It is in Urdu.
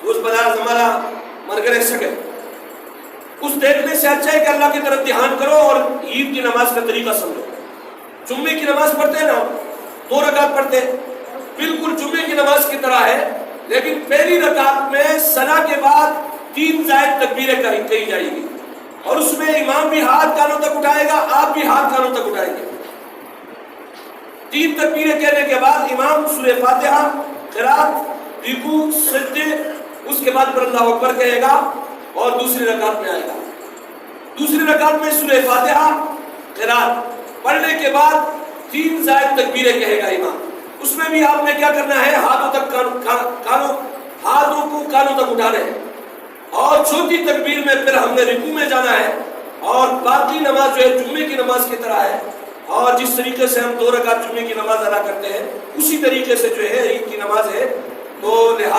روز بازار ہمارا من کرے سکے، اس دیکھنے سے اچھا ہے کہ اللہ کی طرف دھیان کرو اور عید کی نماز کا طریقہ سمجھو۔ جمعے کی نماز پڑھتے ہیں نا، 2 رکعت پڑھتے ہیں، بالکل جمعے کی نماز کی طرح ہے، لیکن پہلی رکعت میں ثنا کے بعد 3 زائد تکبیریں کہی جائے گی، اور اس میں امام بھی ہاتھ کانوں تک اٹھائے گا، آپ بھی ہاتھ کانوں تک اٹھائیں گے۔ 3 تکبیریں کہنے کے بعد امام سورہ فاتحہ، قرات، رکوع، سجدے، اس کے بعد پھر اللہ اکبر کہے گا اور دوسری رکعت میں آئے گا۔ دوسری رکعت میں سورہ فاتحہ، قرات پڑھنے کے بعد 3 زائد تکبیریں کہے گا امام۔ اس میں بھی آپ نے کیا کرنا ہے، ہاتھوں کو کانوں تک اٹھانے ہیں، اور چوتھی تکبیر میں پھر ہم نے رکوع میں جانا ہے، اور باقی نماز جو ہے جمعے کی نماز کی طرح ہے، اور جس طریقے سے ہم 2 رکعت جمعے کی نماز ادا کرتے ہیں اسی طریقے سے جو ہے عید کی نماز ہے۔ تو لہٰذا